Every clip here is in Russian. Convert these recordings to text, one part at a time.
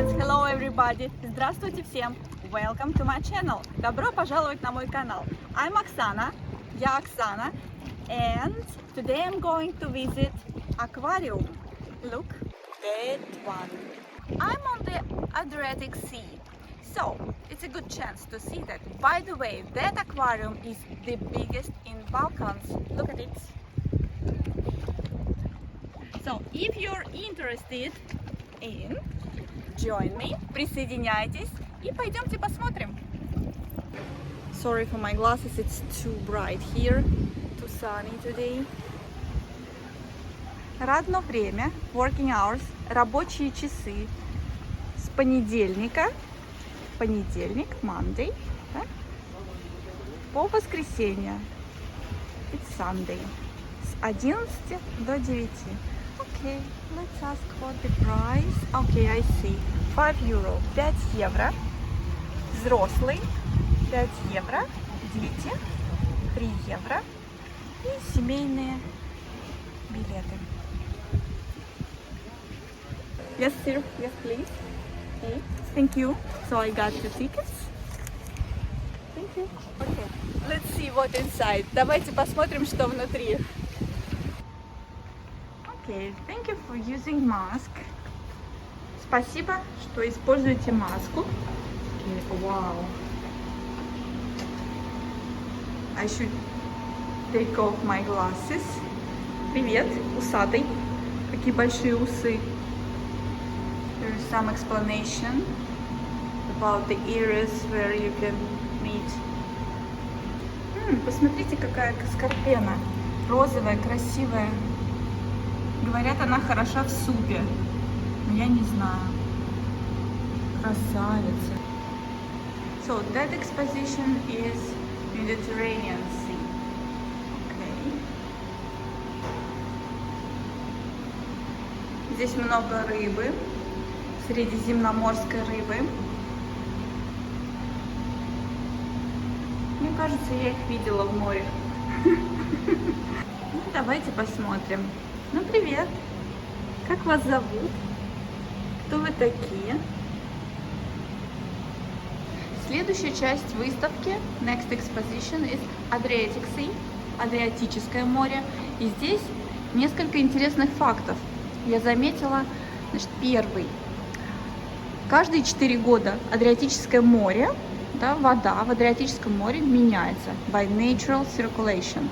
friends, hello everybody! Здравствуйте всем! Welcome to my channel! Добро пожаловать на мой канал! I'm Oksana, я Оксана, and today I'm going to visit aquarium. Look, that one. I'm on the Adriatic Sea, so it's a good chance to see that. By the way, that aquarium is the biggest in Balkans. Look at it. So if you're interested in, join me, присоединяйтесь и пойдемте посмотрим. Sorry for my glasses, it's too bright here, too sunny today. Родное время, working hours, рабочие часы с понедельника, Monday, да, по воскресенье, it's Sunday, с 11 до 9. Okay, let's ask what the price. Okay, I see. 5 euro, 5 евро. Взрослый, 5 евро. Дети, 3 евро. И семейные билеты. Yes, sir. Yes, please. Okay. Thank you. So I got the tickets. Thank you. Okay. Let's see what inside. Давайте посмотрим, что внутри. Okay, thank you for using mask. Спасибо, что используете маску. Okay, wow. I should take off my glasses. Привет, усатый. Какие большие усы. There is some explanation about the areas where you can meet. Посмотрите, какая скорпена. Розовая, красивая. Говорят, она хороша в супе, но я не знаю. Красавица. So that exposition is Mediterranean Sea. Okay. Здесь много рыбы, средиземноморской рыбы. Мне кажется, я их видела в море. Ну, давайте посмотрим. Ну, привет! Как вас зовут? Кто вы такие? Следующая часть выставки, next exposition, is Adriatic Sea, Адриатическое море. И здесь несколько интересных фактов. Я заметила, значит, первый. Каждые 4 года Адриатическое море, да, вода в Адриатическом море меняется by natural circulation.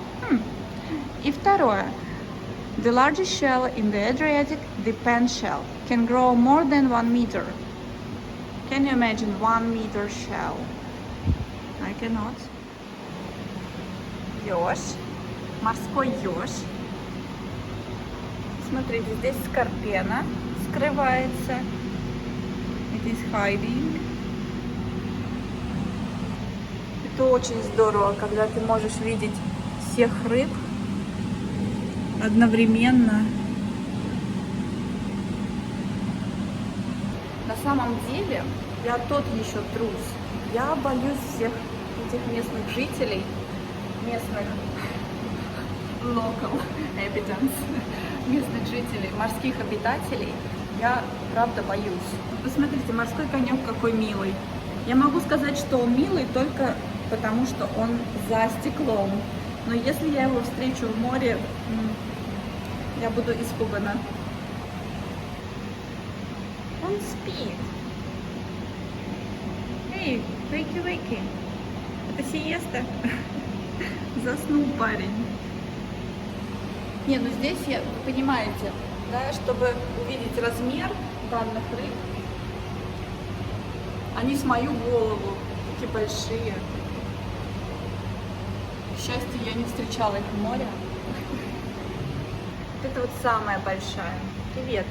И второе. The largest shell in the Adriatic, the pen shell, can grow more than 1 meter. Can you imagine 1 meter shell? I cannot. Ёж, морской ёж. Смотрите, здесь скорпена скрывается. It is hiding. Это очень здорово, когда ты можешь видеть всех рыб одновременно. На самом деле, я тот еще трус. Я боюсь всех этих местных жителей, местных local inhabitants, местных жителей, морских обитателей. Я правда боюсь. Посмотрите, морской конек какой милый. Я могу сказать, что он милый только потому, что он за стеклом. Но если я его встречу в море, я буду испугана. Он спит. Эй, вейки. Это сиеста. Заснул парень. Не, ну здесь, вы понимаете, да, чтобы увидеть размер данных рыб, они с мою голову, такие большие. К счастью, я не встречала их в море. Это вот самая большая. Привет.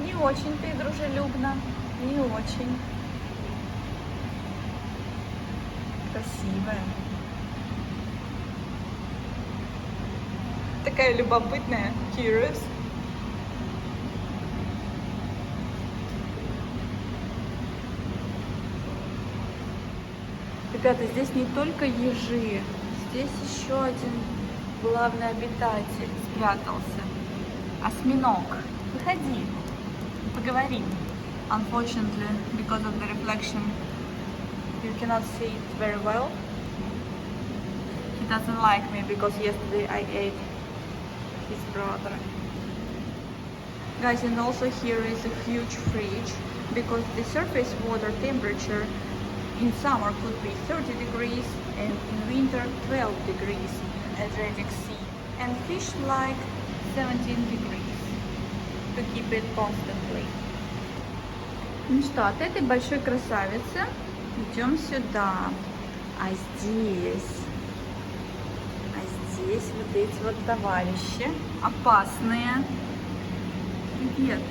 Не очень ты дружелюбна. Не очень. Красивая. Такая любопытная. Curious. Ребята, здесь не только ежи. Здесь еще один главный обитатель спрятался. Осьминог, выходи, поговорим. Unfortunately, because of the reflection, you cannot see it very well. He doesn't like me because yesterday I ate his brother. Guys, and also here is a huge fridge because the surface water temperature in summer could be 30 degrees and in winter 12 degrees Adriatic Sea, and fish like 17 degrees to keep it constantly. Ну что, от этой большой красавицы идем сюда. А здесь вот эти вот товарищи опасные. Привет.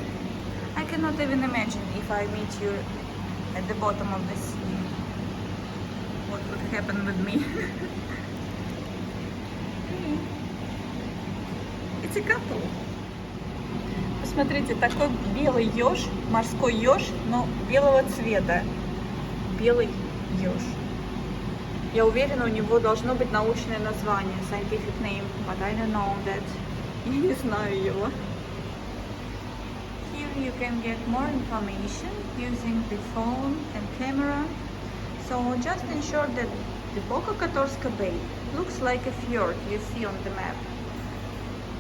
I cannot even imagine if I meet you at the bottom of the sea. What would happen with me? It's a couple. Посмотрите, такой белый еж, морской еж, но белого цвета. Белый еж. Я уверена, у него должно быть научное название, scientific name, but I don't know that. Я не знаю его. Here you can get more information using the phone and camera. So just ensure that the Boka Kotorska Bay looks like a fjord you see on the map,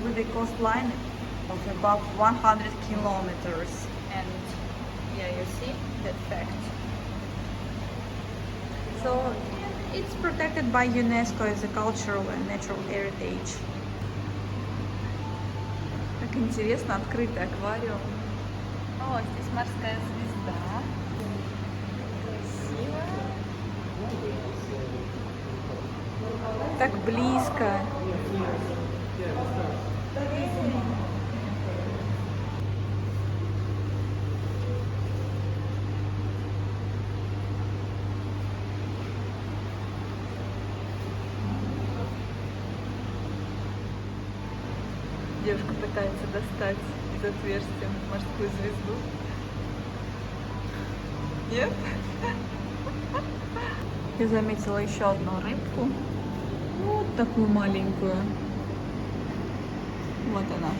with a coastline of about 100 kilometers. And yeah, you see that fact. So it's protected by UNESCO as a cultural and natural heritage. Как интересно, открытый аквариум. О, здесь морская звезда. Красиво. Так близко. Девушка пытается достать из отверстия морскую звезду. Нет? Я заметила еще одну рыбку. Вот такую маленькую. Вот она.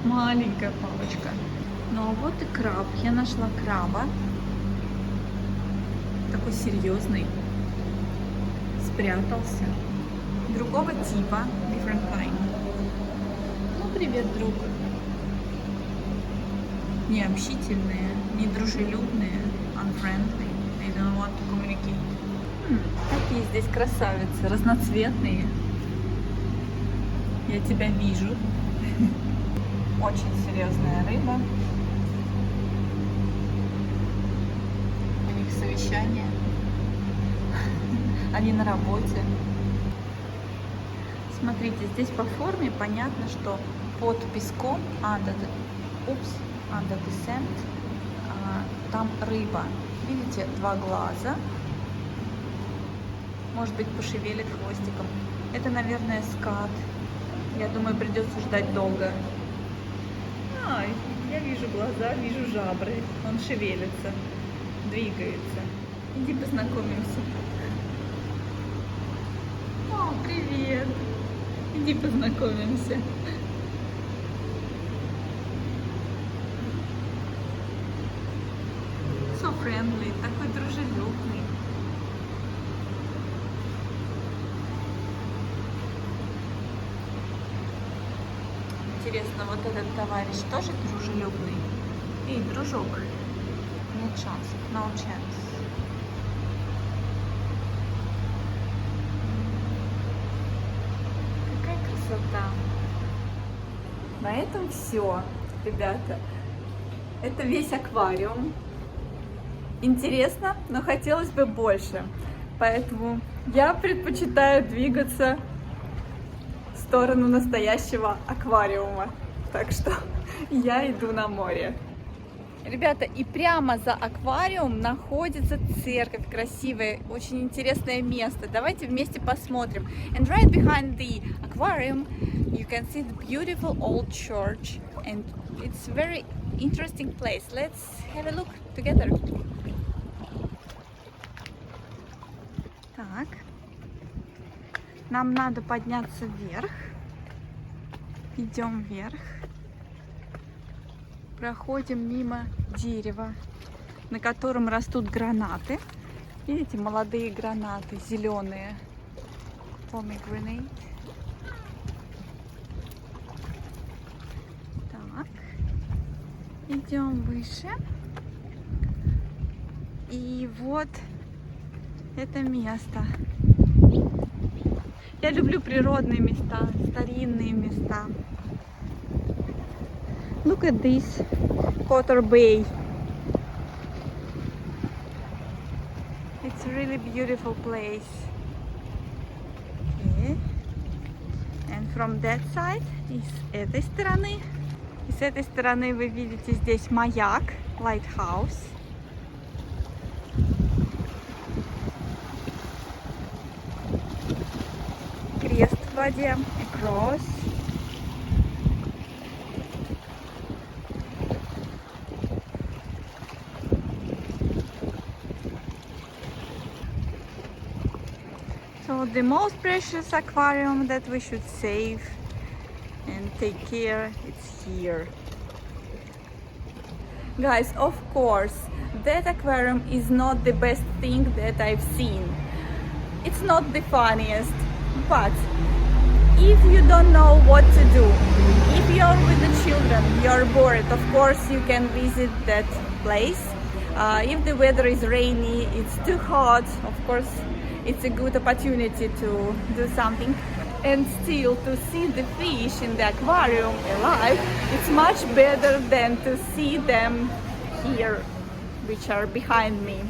Маленькая палочка. Ну а вот и краб. Я нашла краба. Такой серьезный. Спрятался. Другого типа. Different kind. Ну, привет, друг. Не общительные, не дружелюбные. Unfriendly. They don't want to communicate. Какие здесь красавицы. Разноцветные. Я тебя вижу. Очень серьезная рыба. У них совещание. Они на работе. Смотрите, здесь по форме понятно, что под песком, under the sand, там рыба. Видите, два глаза. Может быть, пошевелит хвостиком. Это, наверное, скат. Я думаю, придется ждать долго. Ай, я вижу глаза, вижу жабры. Он шевелится, двигается. Иди познакомимся. О, привет. Иди познакомимся. So friendly, такой дружелюбный. Интересно, вот этот товарищ тоже дружелюбный? Эй, дружок. Нет шансов. No chance. Какая красота. На этом все, ребята. Это весь аквариум. Интересно, но хотелось бы больше. Поэтому я предпочитаю двигаться в сторону настоящего аквариума. Так что я иду на море. Ребята, и прямо за аквариум находится церковь красивая, очень интересное место. Давайте вместе посмотрим. And right behind the aquarium you can see the beautiful old church. And it's a very interesting place. Let's have a look together. Так. Нам надо подняться вверх. Идем вверх. Проходим мимо дерева, на котором растут гранаты. Видите, молодые гранаты, зеленые. Pomegranate. Так. Идем выше. И вот это место. Я люблю природные места, старинные места. Look at this Cotter Bay. It's a really beautiful place. Okay. And from that side, и с этой стороны. И с этой стороны вы видите здесь маяк, lighthouse. Крест в воде, across. So the most precious aquarium that we should save and take care, it's here. Guys, of course, that aquarium is not the best thing that I've seen. It's not the funniest, but if you don't know what to do, if you're with the children, you're bored, of course you can visit that place. If the weather is rainy, it's too hot, of course it's a good opportunity to do something. And still, to see the fish in the aquarium alive, it's much better than to see them here, which are behind me.